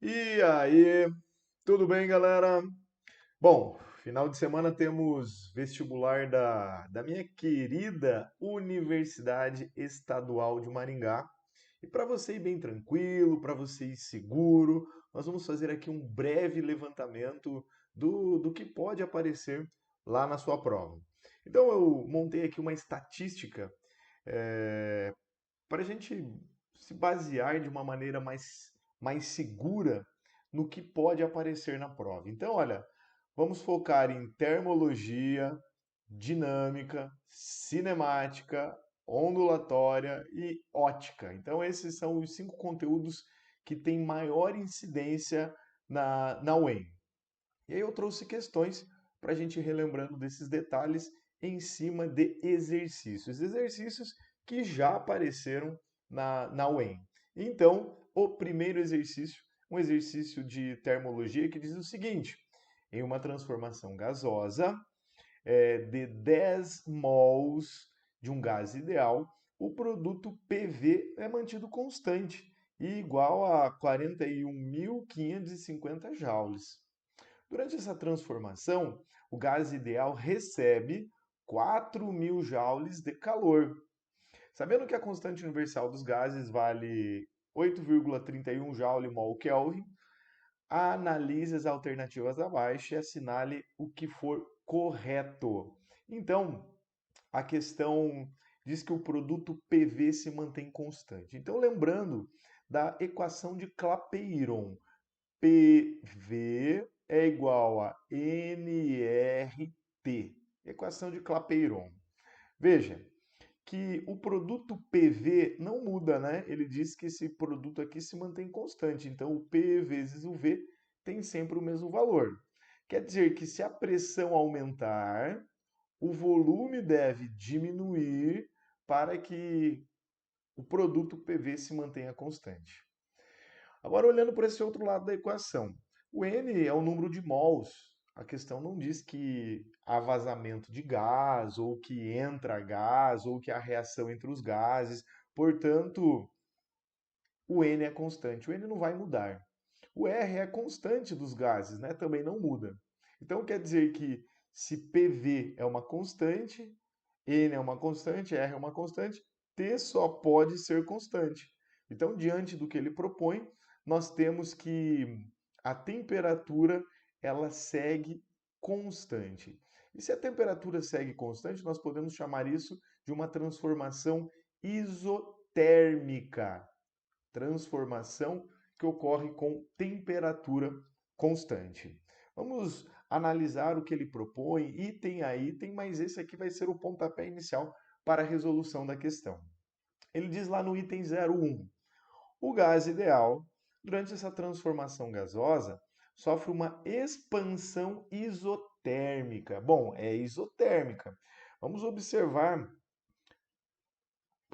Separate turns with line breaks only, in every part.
E aí, tudo bem, galera? Bom, final de semana temos vestibular da minha querida Universidade Estadual de Maringá. E para você ir bem tranquilo, para você ir seguro, nós vamos fazer aqui um breve levantamento do que pode aparecer lá na sua prova. Então, eu montei aqui uma estatística para a gente se basear de uma maneira mais segura no que pode aparecer na prova. Então, olha, vamos focar em termologia, dinâmica, cinemática, ondulatória e ótica. Então, esses são os 5 conteúdos que têm maior incidência na UEM. E aí eu trouxe questões para a gente ir relembrando desses detalhes em cima de exercícios que já apareceram na UEM. Então, o primeiro exercício, um exercício de termologia que diz o seguinte: em uma transformação gasosa de 10 mols de um gás ideal, o produto PV é mantido constante e igual a 41.550 joules. Durante essa transformação, o gás ideal recebe 4.000 joules de calor. Sabendo que a constante universal dos gases vale 8,31 joule mol Kelvin, analise as alternativas abaixo e assinale o que for correto. Então, a questão diz que o produto PV se mantém constante. Então, lembrando da equação de Clapeyron, PV é igual a nRT, equação de Clapeyron. Veja que o produto PV não muda, né? Ele diz que esse produto aqui se mantém constante, então o P vezes o V tem sempre o mesmo valor. Quer dizer que se a pressão aumentar, o volume deve diminuir para que o produto PV se mantenha constante. Agora, olhando por esse outro lado da equação, o N é o número de mols. A questão não diz que há vazamento de gás, ou que entra gás, ou que há reação entre os gases. Portanto, o N é constante. O N não vai mudar. O R é a constante dos gases, né? Também não muda. Então, quer dizer que se PV é uma constante, N é uma constante, R é uma constante, T só pode ser constante. Então, diante do que ele propõe, nós temos que a temperatura ela segue constante. E se a temperatura segue constante, nós podemos chamar isso de uma transformação isotérmica. Transformação que ocorre com temperatura constante. Vamos analisar o que ele propõe, item a item, mas esse aqui vai ser o pontapé inicial para a resolução da questão. Ele diz lá no item 01, o gás ideal, durante essa transformação gasosa, sofre uma expansão isotérmica. Bom, é isotérmica. Vamos observar,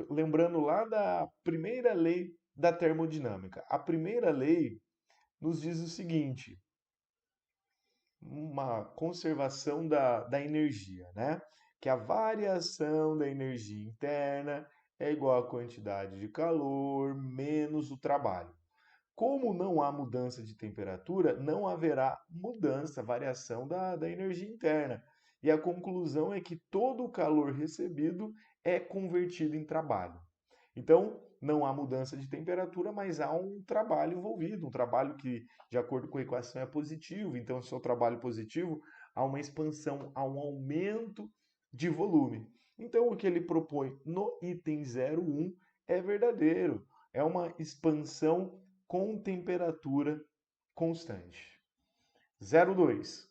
lembrando lá da primeira lei da termodinâmica. A primeira lei nos diz o seguinte: uma conservação da energia, né? Que a variação da energia interna é igual à quantidade de calor menos o trabalho. Como não há mudança de temperatura, não haverá mudança, variação da energia interna. E a conclusão é que todo o calor recebido é convertido em trabalho. Então, não há mudança de temperatura, mas há um trabalho envolvido, um trabalho que, de acordo com a equação, é positivo. Então, se é um trabalho positivo, há uma expansão, há um aumento de volume. Então, o que ele propõe no item 01 é verdadeiro. É uma expansão com temperatura constante. 02.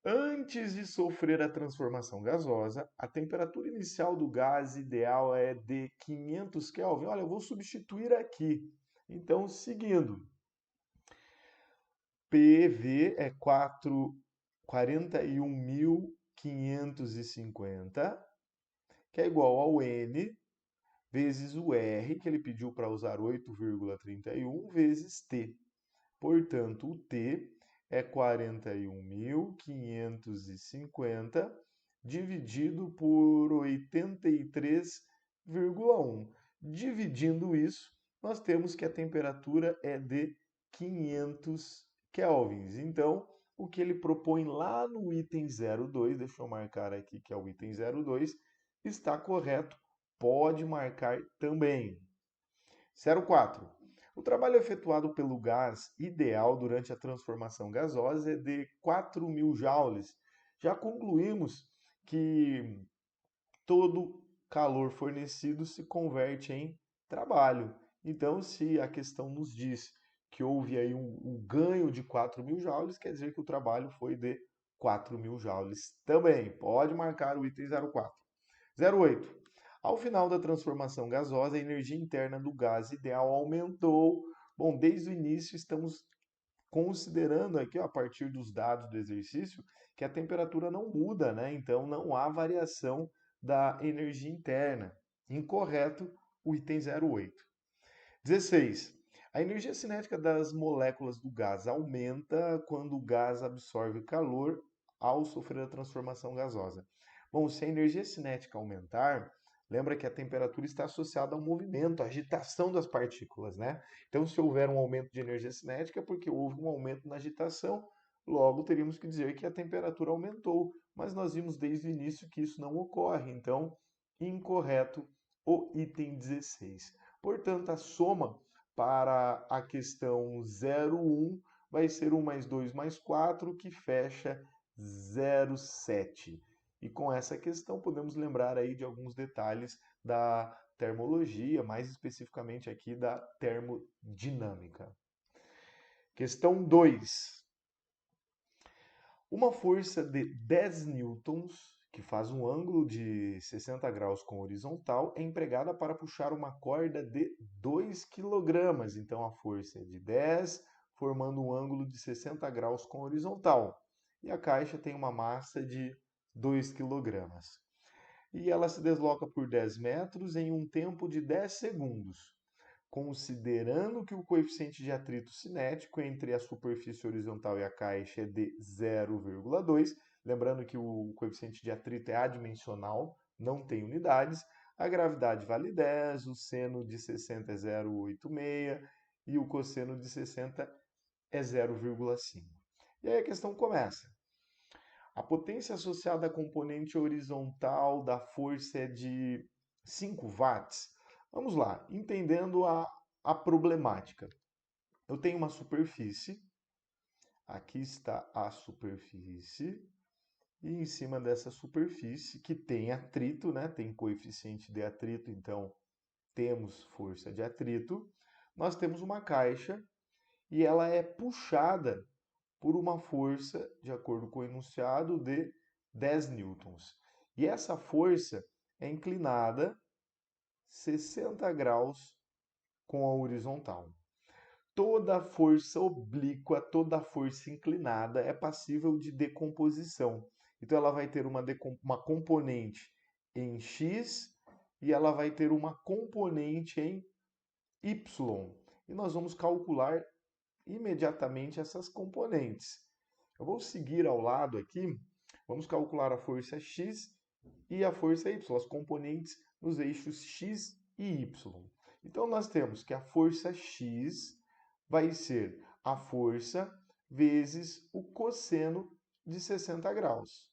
Antes de sofrer a transformação gasosa, a temperatura inicial do gás ideal é de 500 Kelvin. Olha, eu vou substituir aqui. Então, seguindo, PV é 41.550, que é igual ao N vezes o R, que ele pediu para usar 8,31, vezes T. Portanto, o T é 41.550 dividido por 83,1. Dividindo isso, nós temos que a temperatura é de 500 kelvins. Então, o que ele propõe lá no item 02, deixa eu marcar aqui que é o item 02, está correto, pode marcar também. 04. O trabalho efetuado pelo gás ideal durante a transformação gasosa é de 4.000 joules. Já concluímos que todo calor fornecido se converte em trabalho. Então, se a questão nos diz que houve aí um ganho de 4.000 joules, quer dizer que o trabalho foi de 4.000 joules também. Pode marcar o item 04. 08. Ao final da transformação gasosa, a energia interna do gás ideal aumentou. Bom, desde o início estamos considerando aqui, ó, a partir dos dados do exercício, que a temperatura não muda, né? Então não há variação da energia interna. Incorreto, o item 08. 16. A energia cinética das moléculas do gás aumenta quando o gás absorve calor ao sofrer a transformação gasosa. Bom, se a energia cinética aumentar, lembra que a temperatura está associada ao movimento, à agitação das partículas, né? Então, se houver um aumento de energia cinética, é porque houve um aumento na agitação, logo teríamos que dizer que a temperatura aumentou. Mas nós vimos desde o início que isso não ocorre, então, incorreto o item 16. Portanto, a soma para a questão 01 vai ser 1 mais 2 mais 4, que fecha 0,7. E com essa questão podemos lembrar aí de alguns detalhes da termologia, mais especificamente aqui da termodinâmica. Questão 2. Uma força de 10 newtons, que faz um ângulo de 60 graus com horizontal, é empregada para puxar uma corda de 2 kg. Então a força é de 10, formando um ângulo de 60 graus com horizontal. E a caixa tem uma massa de 2 kg. E ela se desloca por 10 metros em um tempo de 10 segundos. Considerando que o coeficiente de atrito cinético entre a superfície horizontal e a caixa é de 0,2, lembrando que o coeficiente de atrito é adimensional, não tem unidades, a gravidade vale 10, o seno de 60 é 0,86 e o cosseno de 60 é 0,5. E aí a questão começa. A potência associada à componente horizontal da força é de 5 watts. Vamos lá, entendendo a problemática. Eu tenho uma superfície, aqui está a superfície, e em cima dessa superfície, que tem atrito, né? Tem coeficiente de atrito, então temos força de atrito. Nós temos uma caixa e ela é puxada por uma força, de acordo com o enunciado, de 10 newtons. E essa força é inclinada 60 graus com a horizontal. Toda força oblíqua, toda força inclinada é passível de decomposição. Então ela vai ter uma componente em x e ela vai ter uma componente em y. E nós vamos calcular imediatamente essas componentes. Eu vou seguir ao lado aqui, vamos calcular a força x e a força y, as componentes nos eixos x e y. Então nós temos que a força x vai ser a força vezes o cosseno de 60 graus.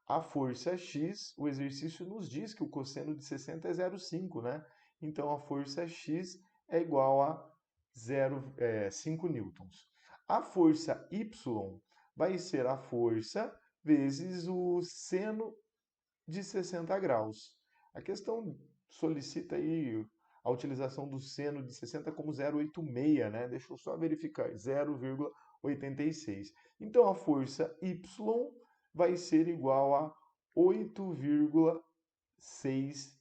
A força x, o exercício nos diz que o cosseno de 60 é 0,5, né? Então a força x é igual a 5 newtons. A força y vai ser a força vezes o seno de 60 graus. A questão solicita aí a utilização do seno de 60 como 0,86, né? Deixa eu só verificar, 0,86. Então a força y vai ser igual a 8,6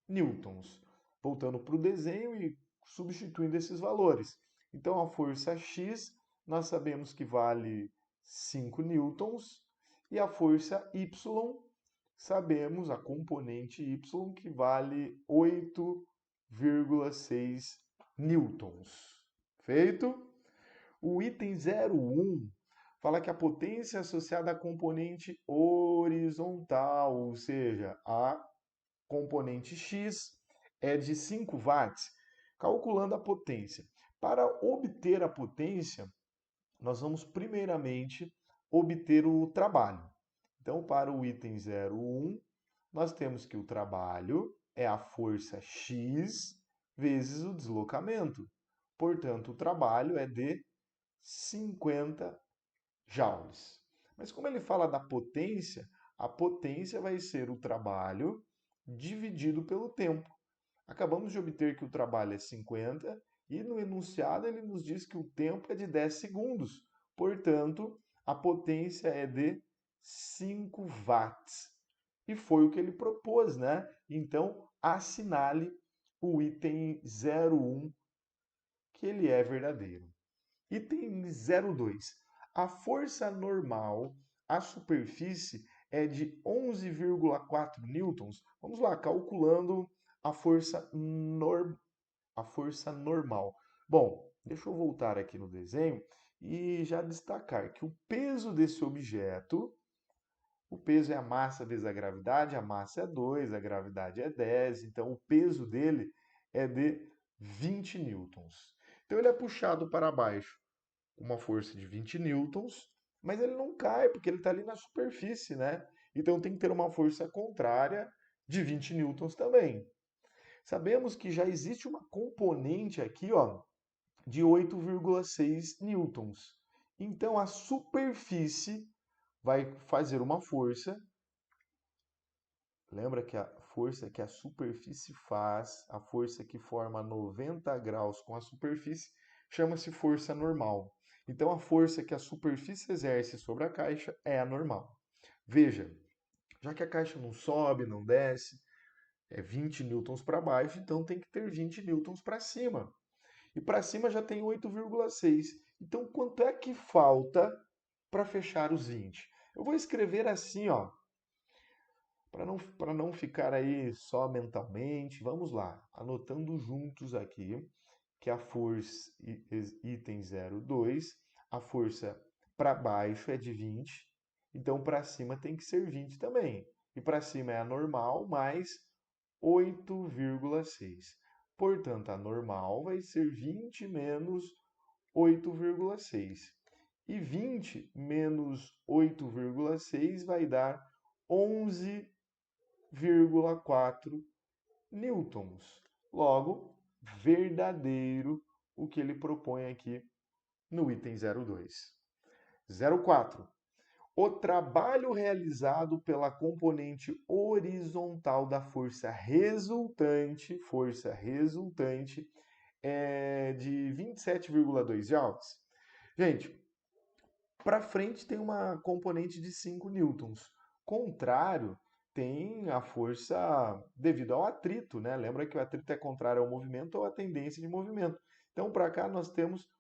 newtons. Voltando para o desenho e substituindo esses valores. Então a força X nós sabemos que vale 5 newtons e a força Y sabemos, a componente Y, que vale 8,6 newtons. Feito? O item 01 fala que a potência associada à componente horizontal, ou seja, a componente X, é de 5 watts. Calculando a potência. Para obter a potência, nós vamos primeiramente obter o trabalho. Então, para o item 01, nós temos que o trabalho é a força X vezes o deslocamento. Portanto, o trabalho é de 50 joules. Mas como ele fala da potência, a potência vai ser o trabalho dividido pelo tempo. Acabamos de obter que o trabalho é 50 e no enunciado ele nos diz que o tempo é de 10 segundos. Portanto, a potência é de 5 watts. E foi o que ele propôs, né? Então, assinale o item 01, que ele é verdadeiro. Item 02. A força normal à superfície é de 11,4 newtons. Vamos lá, calculando a força, a força normal. Bom, deixa eu voltar aqui no desenho e já destacar que o peso desse objeto, o peso é a massa vezes a massa é 2, a gravidade é 10, então o peso dele é de 20 newtons. Então ele é puxado para baixo uma força de 20 newtons, mas ele não cai porque ele está ali na superfície, né? Então tem que ter uma força contrária de 20 newtons também. Sabemos que já existe uma componente aqui, ó, de 8,6 newtons. Então a superfície vai fazer uma força. Lembra que a força que a superfície faz, a força que forma 90 graus com a superfície, chama-se força normal. Então, a força que a superfície exerce sobre a caixa é a normal. Veja, já que a caixa não sobe, não desce, é 20 newtons para baixo, então tem que ter 20 newtons para cima. E para cima já tem 8,6. Então, quanto é que falta para fechar os 20? Eu vou escrever assim, ó, para não ficar aí só mentalmente, vamos lá, anotando juntos aqui que a força, item 02, a força para baixo é de 20, então para cima tem que ser 20 também. E para cima é a normal mais 8,6. Portanto, a normal vai ser 20 menos 8,6. E 20 menos 8,6 vai dar 11,4 newtons. Logo, verdadeiro o que ele propõe aqui no item 02. 04. O trabalho realizado pela componente horizontal da força resultante é de 27,2 joules. Gente, para frente tem uma componente de 5 newtons. Contrário, tem a força devido ao atrito, né? Lembra que o atrito é contrário ao movimento ou à tendência de movimento. Então, para cá nós temos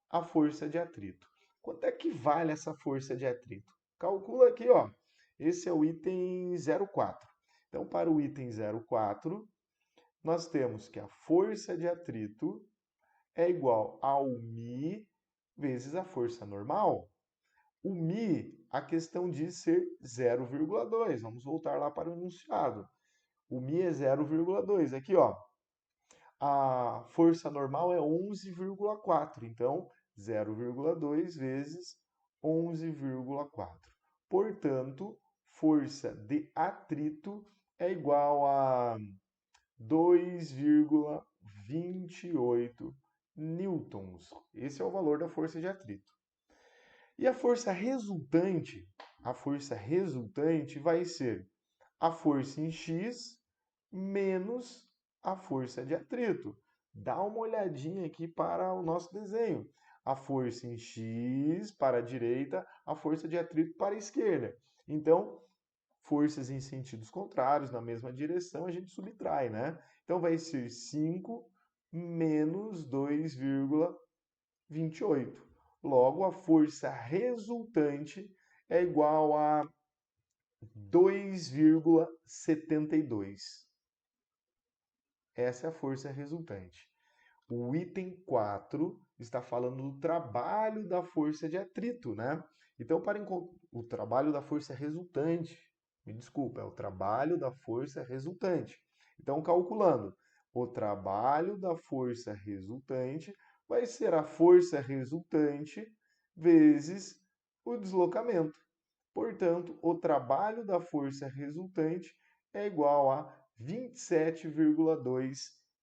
a força de atrito. Quanto é que vale essa força de atrito? Calcula aqui, ó. Esse é o item 04. Então, para o item 04, nós temos que a força de atrito é igual ao μ vezes a força normal. O μ, a questão diz ser 0,2. Vamos voltar lá para o enunciado. O μ é 0,2. Aqui, ó, a força normal é 11,4. Então, 0,2 vezes 11,4. Portanto, força de atrito é igual a 2,28 newtons. Esse é o valor da força de atrito. E a força resultante vai ser a força em X menos a força de atrito. Dá uma olhadinha aqui para o nosso desenho. A força em X para a direita, a força de atrito para a esquerda. Então, forças em sentidos contrários, na mesma direção, a gente subtrai, né? Então, vai ser 5 menos 2,28. Logo, a força resultante é igual a 2,72. Essa é a força resultante. O item 4 está falando do trabalho da força de atrito, né? Então, para o trabalho da força resultante, me desculpa, é o trabalho da força resultante. Então, calculando o trabalho da força resultante vai ser a força resultante vezes o deslocamento. Portanto, o trabalho da força resultante é igual a 27,2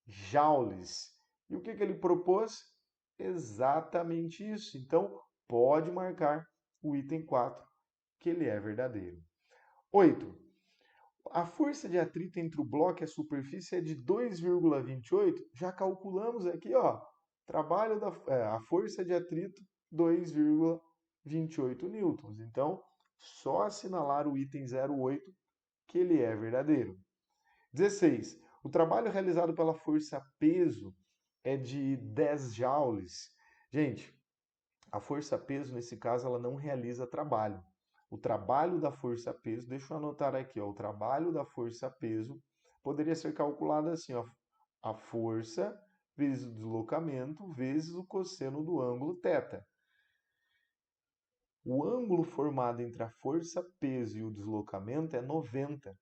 joules. E o que ele propôs? Exatamente isso. Então, pode marcar o item 4, que ele é verdadeiro. 8. A força de atrito entre o bloco e a superfície é de 2,28. Já calculamos aqui, ó, a força de atrito 2,28 newtons. Então, só assinalar o item 08 que ele é verdadeiro. 16. O trabalho realizado pela força peso é de 10 joules. Gente, a força peso, nesse caso, ela não realiza trabalho. O trabalho da força peso, deixa eu anotar aqui, ó, o trabalho da força peso poderia ser calculado assim, ó, a força vezes o deslocamento vezes o cosseno do ângulo θ. O ângulo formado entre a força peso e o deslocamento é 90.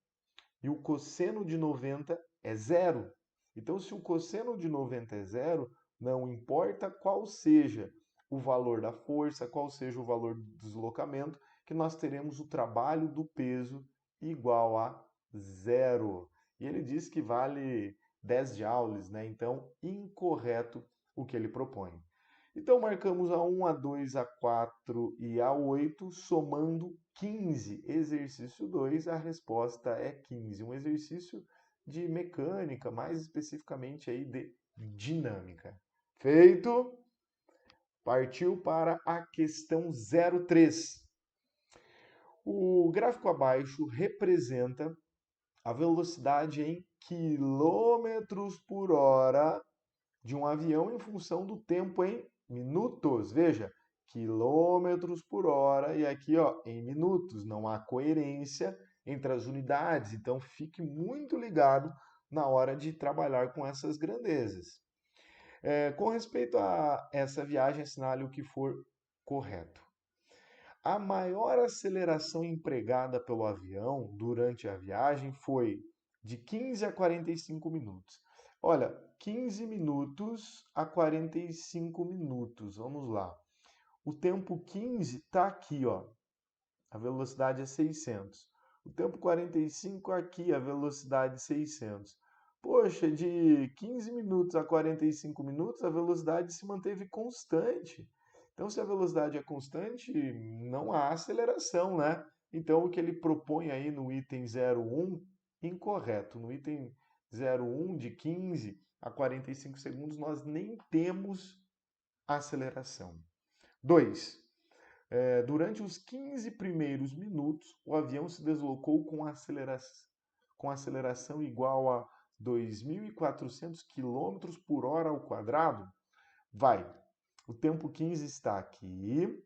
E o cosseno de 90 é zero. Então, se o cosseno de 90 é zero, não importa qual seja o valor da força, qual seja o valor do deslocamento, que nós teremos o trabalho do peso igual a zero. E ele diz que vale 10 joules, né? Então, incorreto o que ele propõe. Então, marcamos a 1, a 2, a 4 e a 8, somando 15. Exercício 2, a resposta é 15. Um exercício de mecânica, mais especificamente aí de dinâmica. Feito! Partiu para a questão 03. O gráfico abaixo representa a velocidade em quilômetros por hora de um avião em função do tempo em minutos. Veja, quilômetros por hora e aqui, ó, em minutos. Não há coerência entre as unidades, então fique muito ligado na hora de trabalhar com essas grandezas. Com respeito a essa viagem, assinale o que for correto. A maior aceleração empregada pelo avião durante a viagem foi de 15 a 45 minutos. Olha, 15 minutos a 45 minutos. Vamos lá. O tempo 15 está aqui, ó. A velocidade é 600. O tempo 45 aqui, a velocidade 600. Poxa, de 15 minutos a 45 minutos, a velocidade se manteve constante. Então, se a velocidade é constante, não há aceleração, né? Então, o que ele propõe aí no item 01, incorreto. No item 01, de 15 a 45 segundos, nós nem temos aceleração. 2. Durante os 15 primeiros minutos, o avião se deslocou com aceleração igual a 2.400 km por hora ao quadrado. Vai, o tempo 15 está aqui,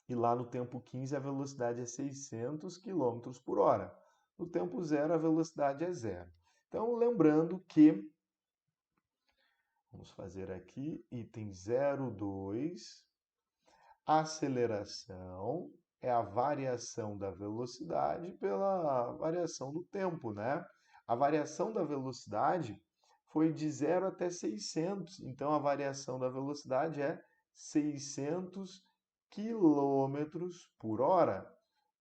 e lá no tempo 15 a velocidade é 600 km por hora. No tempo 0 a velocidade é zero. Então, lembrando que, vamos fazer aqui, item 02, aceleração é a variação da velocidade pela variação do tempo, né? A variação da velocidade foi de 0 até 600, então a variação da velocidade é 600 quilômetros por hora.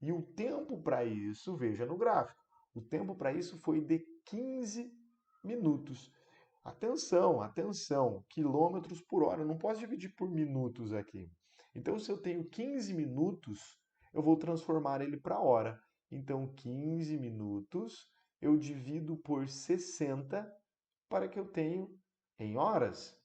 E o tempo para isso, veja no gráfico, o tempo para isso foi de 15 minutos. Atenção, atenção, quilômetros por hora, eu não posso dividir por minutos aqui. Então, se eu tenho 15 minutos, eu vou transformar ele para hora. Então, 15 minutos eu divido por 60 para que eu tenha em horas.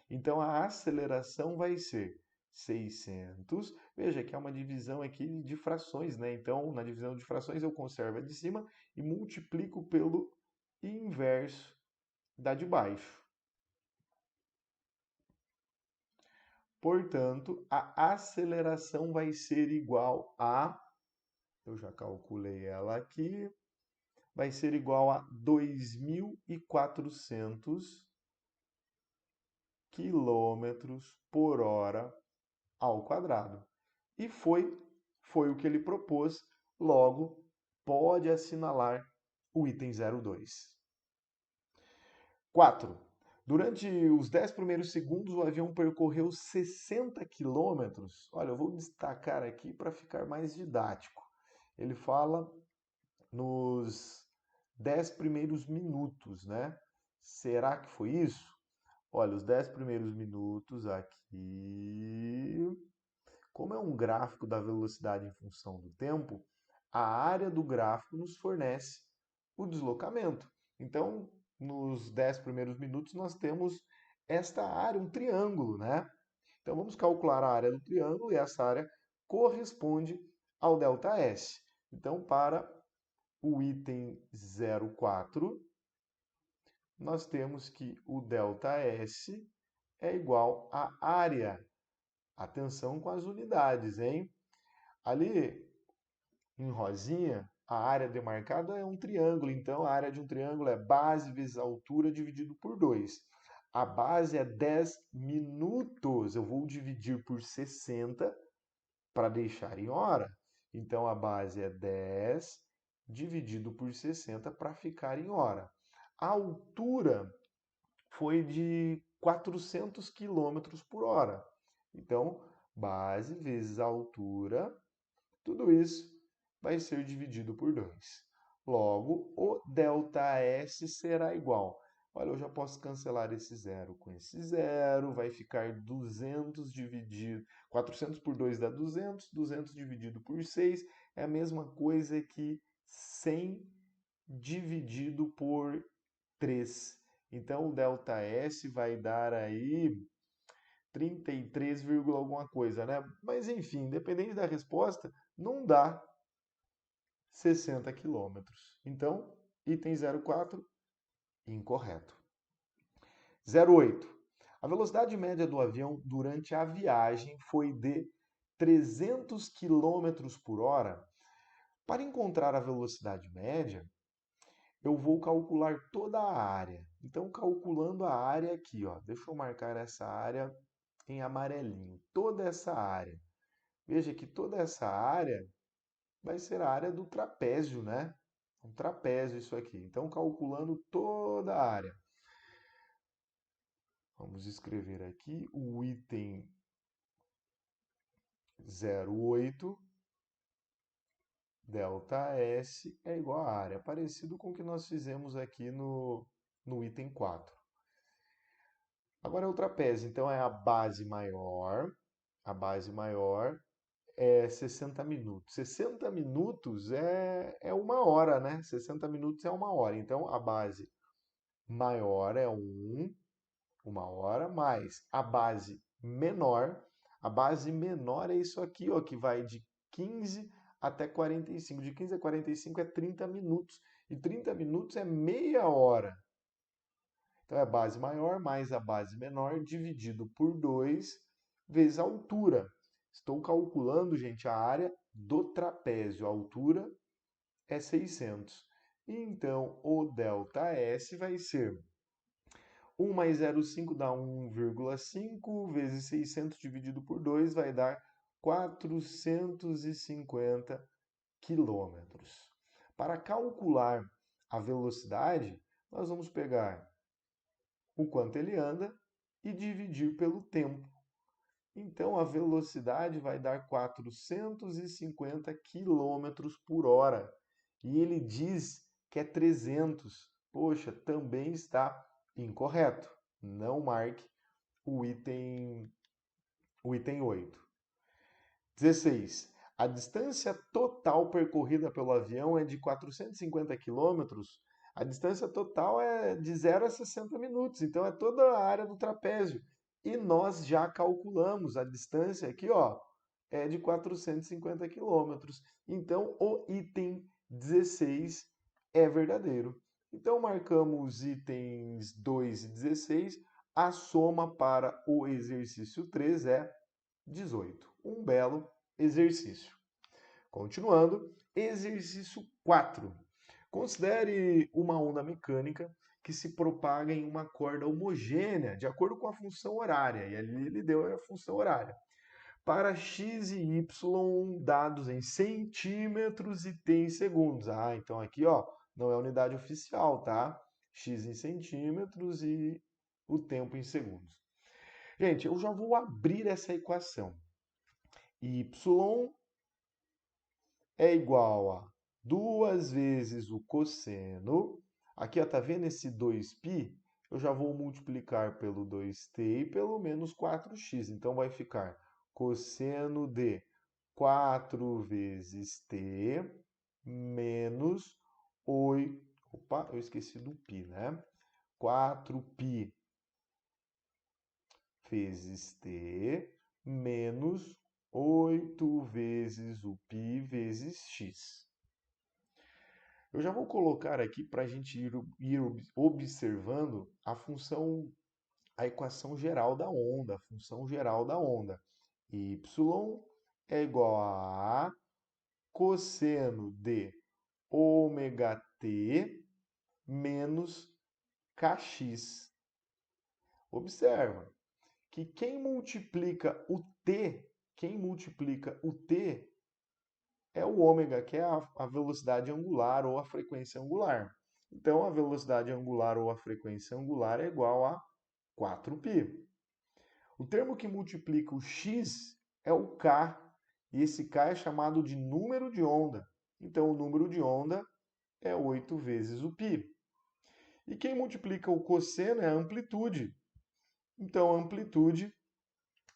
Então, a aceleração vai ser 600. Veja que é uma divisão aqui de frações, né? Então, na divisão de frações, eu conservo a de cima e multiplico pelo inverso da de baixo. Portanto, a aceleração vai ser igual a, eu já calculei ela aqui, vai ser igual a 2.400 quilômetros por hora ao quadrado. E foi o que ele propôs, logo pode assinalar o item 02. 4. Durante os 10 primeiros segundos, o avião percorreu 60 quilômetros. Olha, eu vou destacar aqui para ficar mais didático. Ele fala nos 10 primeiros minutos, né? Será que foi isso? Olha, os 10 primeiros minutos aqui. Como é um gráfico da velocidade em função do tempo, a área do gráfico nos fornece o deslocamento. Então, nos 10 primeiros minutos, nós temos esta área, um triângulo, né? Então, vamos calcular a área do triângulo e essa área corresponde ao ΔS. Então, para o item 04, nós temos que o ΔS é igual à área. Atenção com as unidades, hein? Ali em rosinha, a área demarcada é um triângulo, então a área de um triângulo é base vezes altura dividido por 2. A base é 10 minutos, eu vou dividir por 60 para deixar em hora. Então a base é 10 dividido por 60 para ficar em hora. A altura foi de 400 quilômetros por hora. Então, base vezes a altura, tudo isso vai ser dividido por 2. Logo, o ΔS será igual. Olha, eu já posso cancelar esse zero com esse zero, vai ficar 200 dividido, 400 por 2 dá 200, 200 dividido por 6 é a mesma coisa que 100 dividido por 3. Então, o ΔS vai dar aí 33, alguma coisa, né? Mas enfim, independente da resposta, não dá 60 quilômetros. Então, item 04, incorreto. 08. A velocidade média do avião durante a viagem foi de 300 quilômetros por hora. Para encontrar a velocidade média, eu vou calcular toda a área. Então, calculando a área aqui, ó, deixa eu marcar essa área em amarelinho. Toda essa área. Veja que toda essa área vai ser a área do trapézio, né? Um trapézio isso aqui. Então, calculando toda a área. Vamos escrever aqui o item 08, ΔS é igual à área, parecido com o que nós fizemos aqui no item 4. Agora é o trapézio, então é a base maior é 60 minutos. 60 minutos é uma hora, né? 60 minutos é uma hora. Então, a base maior é 1 hora, mais a base menor. A base menor é isso aqui, ó, que vai de 15 até 45. De 15 a 45 é 30 minutos. E 30 minutos é meia hora. Então, é a base maior mais a base menor dividido por 2 vezes a altura. Estou calculando, gente, a área do trapézio. A altura é 600. Então, o ΔS vai ser 1 mais 0,5 dá 1,5 vezes 600 dividido por 2 vai dar 450 quilômetros. Para calcular a velocidade, nós vamos pegar o quanto ele anda e dividir pelo tempo. Então, a velocidade vai dar 450 quilômetros por hora. E ele diz que é 300. Poxa, também está incorreto. Não marque o item 8. 16. A distância total percorrida pelo avião é de 450 quilômetros. A distância total é de 0 a 60 minutos, então é toda a área do trapézio. E nós já calculamos a distância aqui, ó, é de 450 quilômetros. Então, o item 16 é verdadeiro. Então, marcamos itens 2 e 16. A soma para o exercício 3 é 18. Um belo exercício. Continuando, exercício 4. Considere uma onda mecânica que se propaga em uma corda homogênea, de acordo com a função horária, e ali ele deu a função horária. Para x e y, dados em centímetros e t em segundos. Ah, então aqui, ó, não é unidade oficial, tá? X em centímetros e o tempo em segundos. Gente, eu já vou abrir essa equação. Y é igual a 2 vezes o cosseno. Aqui, ó, tá vendo esse 2π? Eu já vou multiplicar pelo 2t e pelo menos 4x. Então, vai ficar cosseno de 4 vezes t menos 8. Opa, eu esqueci do π, né? 4π vezes t menos 8 vezes o π vezes x. Eu já vou colocar aqui para a gente ir observando a equação geral da onda, a função geral da onda. Y é igual a cosseno de ômega t menos kx. Observa que quem multiplica o t é o ômega, que é a velocidade angular ou a frequência angular. Então, a velocidade angular ou a frequência angular é igual a 4π. O termo que multiplica o x é o k, e esse k é chamado de número de onda. Então, o número de onda é 8 vezes o π. E quem multiplica o cosseno é a amplitude. Então, a amplitude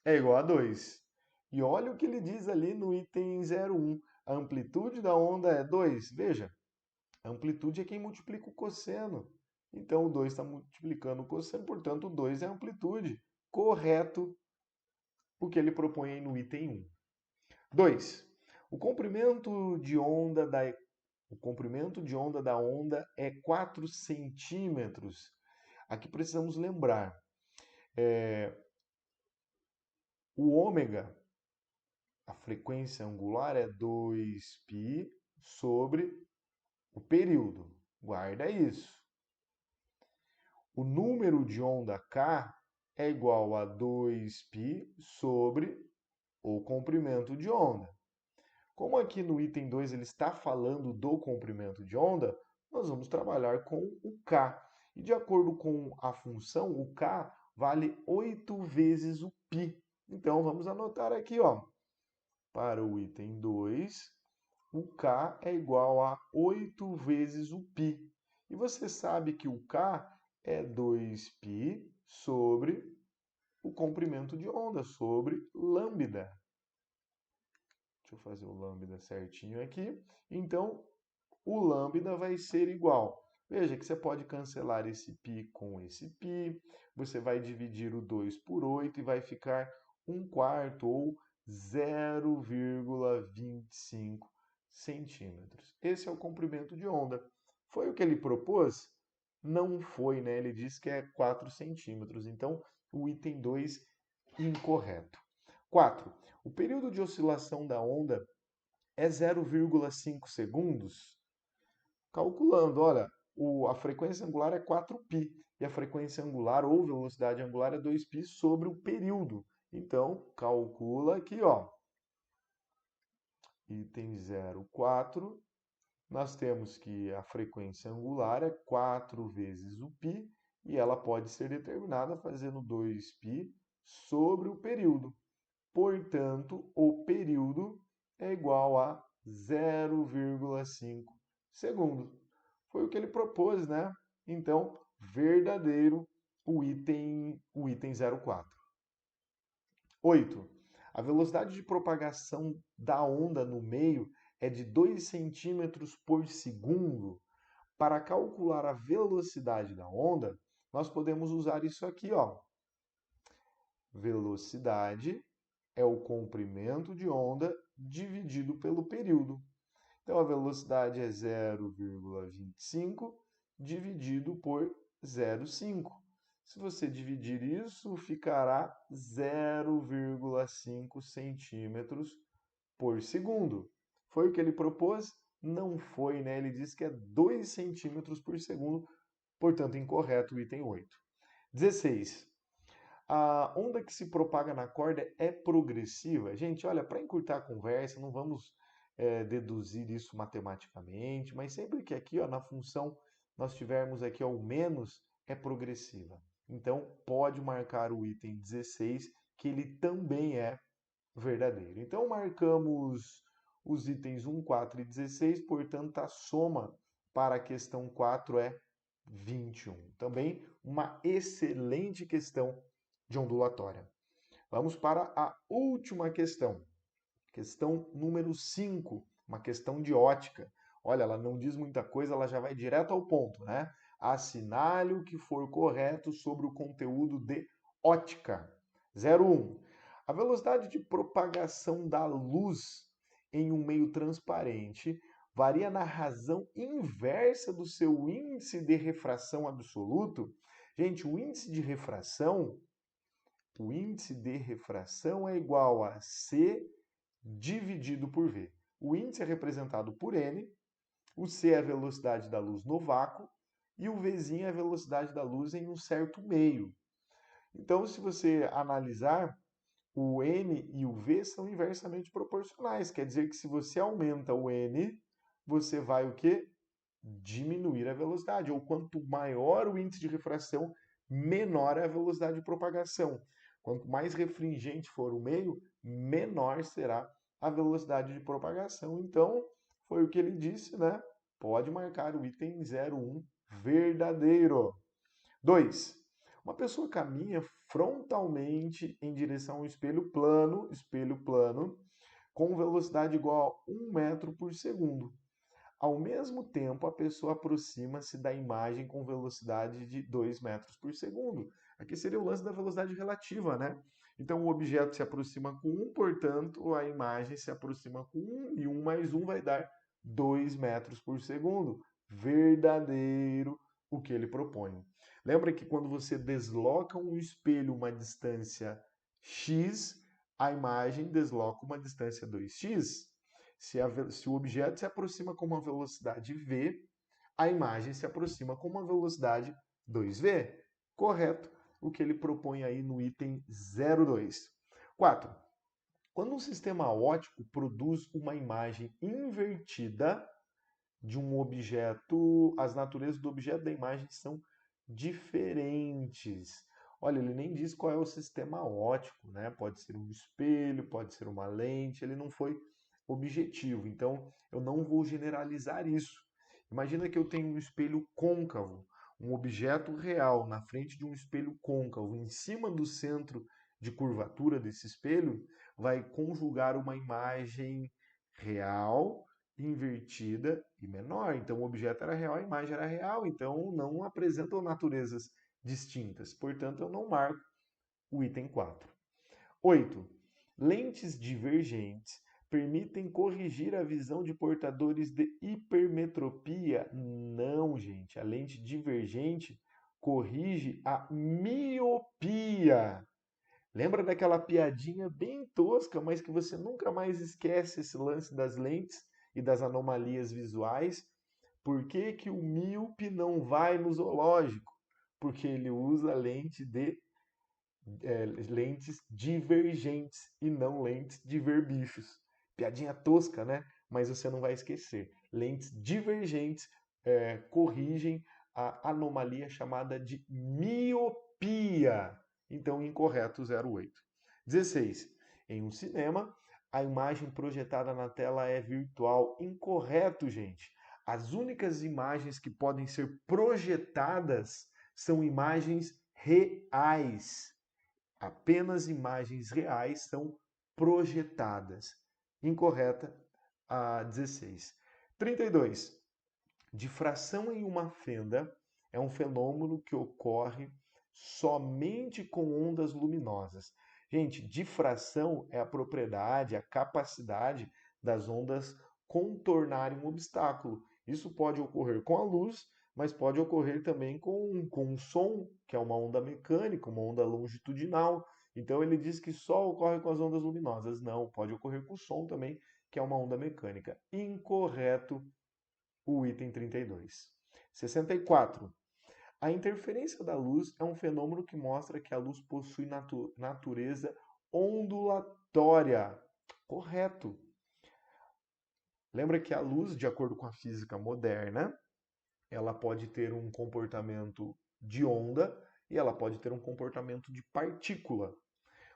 é igual a 2. E olha o que ele diz ali no item 01. A amplitude da onda é 2. Veja, a amplitude é quem multiplica o cosseno. Então, o 2 está multiplicando o cosseno, portanto, o 2 é a amplitude. Correto o que ele propõe aí no item 1. 2. O comprimento de onda da onda é 4 centímetros. Aqui precisamos lembrar, o ômega, a frequência angular, é 2π sobre o período. Guarda isso. O número de onda k é igual a 2π sobre o comprimento de onda. Como aqui no item 2 ele está falando do comprimento de onda, nós vamos trabalhar com o k. E de acordo com a função, o k vale 8 vezes o π. Então, vamos anotar aqui, ó. Para o item 2, o k é igual a 8 vezes o π. E você sabe que o k é 2π sobre o comprimento de onda, sobre lambda. Deixa eu fazer o lambda certinho aqui. Então, o lambda vai ser igual. Veja que você pode cancelar esse π com esse π. Você vai dividir o 2 por 8 e vai ficar 1/4 ou 0,25 centímetros. Esse é o comprimento de onda. Foi o que ele propôs? Não foi, né? Ele disse que é 4 centímetros. Então, o item 2, incorreto. 4. O período de oscilação da onda é 0,5 segundos. Calculando, olha, a frequência angular é 4π e a frequência angular ou velocidade angular é 2π sobre o período. Então, calcula aqui, ó. Item 04, nós temos que a frequência angular é 4 vezes o π e ela pode ser determinada fazendo 2π sobre o período. Portanto, o período é igual a 0,5 segundos. Foi o que ele propôs, né? Então, verdadeiro o item 04. 8. A velocidade de propagação da onda no meio é de 2 centímetros por segundo. Para calcular a velocidade da onda, nós podemos usar isso aqui, ó. Velocidade é o comprimento de onda dividido pelo período. Então, a velocidade é 0,25 dividido por 0,5. Se você dividir isso, ficará 0,5 centímetros por segundo. Foi o que ele propôs? Não foi, né? Ele disse que é 2 centímetros por segundo, portanto, incorreto o item 8. 16. A onda que se propaga na corda é progressiva. Gente, olha, para encurtar a conversa, não vamos deduzir isso matematicamente, mas sempre que aqui, ó, na função, nós tivermos aqui ó, o menos, é progressiva. Então, pode marcar o item 16, que ele também é verdadeiro. Então, marcamos os itens 1, 4 e 16, portanto, a soma para a questão 4 é 21. Também uma excelente questão de ondulatória. Vamos para a última questão. Questão número 5, uma questão de ótica. Olha, ela não diz muita coisa, ela já vai direto ao ponto, né? Assinale o que for correto sobre o conteúdo de ótica. 01. A velocidade de propagação da luz em um meio transparente varia na razão inversa do seu índice de refração absoluto. Gente, o índice de refração é igual a C dividido por V. O índice é representado por N, o C é a velocidade da luz no vácuo e o Vzinho é a velocidade da luz em um certo meio. Então, se você analisar, o N e o V são inversamente proporcionais. Quer dizer que se você aumenta o N, você vai o quê? Diminuir a velocidade. Ou quanto maior o índice de refração, menor é a velocidade de propagação. Quanto mais refringente for o meio, menor será a velocidade de propagação. Então, foi o que ele disse, né? Pode marcar o item 01 verdadeiro. 2. Uma pessoa caminha frontalmente em direção ao espelho plano, com velocidade igual a 1 metro por segundo. Ao mesmo tempo, a pessoa aproxima-se da imagem com velocidade de 2 metros por segundo. Aqui seria o lance da velocidade relativa, né? Então, o objeto se aproxima com 1, portanto, a imagem se aproxima com 1, e 1 mais 1 vai dar 2 metros por segundo. Verdadeiro o que ele propõe. Lembra que quando você desloca um espelho uma distância x, a imagem desloca uma distância 2x? Se o objeto se aproxima com uma velocidade v, a imagem se aproxima com uma velocidade 2v. Correto o que ele propõe aí no item 02. 4. Quando um sistema óptico produz uma imagem invertida de um objeto, as naturezas do objeto da imagem são diferentes. Olha, ele nem diz qual é o sistema óptico, né? Pode ser um espelho, pode ser uma lente, ele não foi objetivo. Então, eu não vou generalizar isso. Imagina que eu tenho um espelho côncavo, um objeto real na frente de um espelho côncavo, em cima do centro de curvatura desse espelho, vai conjugar uma imagem real, invertida e menor. Então, o objeto era real, a imagem era real, então não apresentam naturezas distintas. Portanto, eu não marco o item 4. 8. Lentes divergentes permitem corrigir a visão de portadores de hipermetropia? Não, gente. A lente divergente corrige a miopia. Lembra daquela piadinha bem tosca, mas que você nunca mais esquece esse lance das lentes e das anomalias visuais? Por que que o míope não vai no zoológico? Porque ele usa lentes divergentes e não lentes de ver bichos. Piadinha tosca, né? Mas você não vai esquecer. Lentes divergentes corrigem a anomalia chamada de miopia. Então, incorreto 08. 16. Em um cinema, a imagem projetada na tela é virtual. Incorreto, gente. As únicas imagens que podem ser projetadas são imagens reais. Apenas imagens reais são projetadas. Incorreta a 16. 32. Difração em uma fenda é um fenômeno que ocorre somente com ondas luminosas. Gente, difração é a propriedade, a capacidade das ondas contornarem um obstáculo. Isso pode ocorrer com a luz, mas pode ocorrer também com o som, que é uma onda mecânica, uma onda longitudinal. Então ele diz que só ocorre com as ondas luminosas. Não, pode ocorrer com o som também, que é uma onda mecânica. Incorreto o item 32. 64. A interferência da luz é um fenômeno que mostra que a luz possui natureza ondulatória. Correto. Lembra que a luz, de acordo com a física moderna, ela pode ter um comportamento de onda e ela pode ter um comportamento de partícula.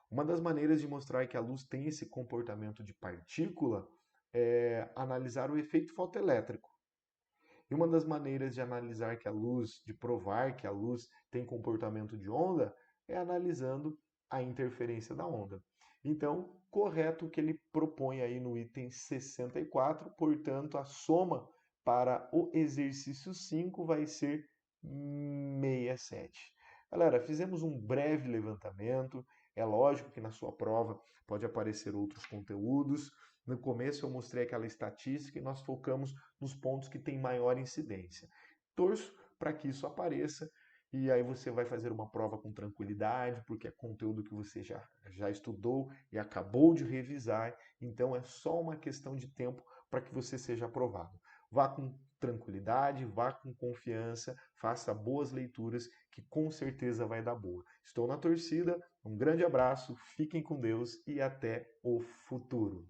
Uma das maneiras de mostrar que a luz tem esse comportamento de partícula é analisar o efeito fotoelétrico. E uma das maneiras de analisar que a luz, de provar que a luz tem comportamento de onda, é analisando a interferência da onda. Então, correto o que ele propõe aí no item 64, portanto, a soma para o exercício 5 vai ser 67. Galera, fizemos um breve levantamento. É lógico que na sua prova pode aparecer outros conteúdos. No começo eu mostrei aquela estatística e nós focamos nos pontos que têm maior incidência. Torço para que isso apareça e aí você vai fazer uma prova com tranquilidade, porque é conteúdo que você já estudou e acabou de revisar, então é só uma questão de tempo para que você seja aprovado. Vá com tranquilidade, vá com confiança, faça boas leituras, que com certeza vai dar boa. Estou na torcida, um grande abraço, fiquem com Deus e até o futuro.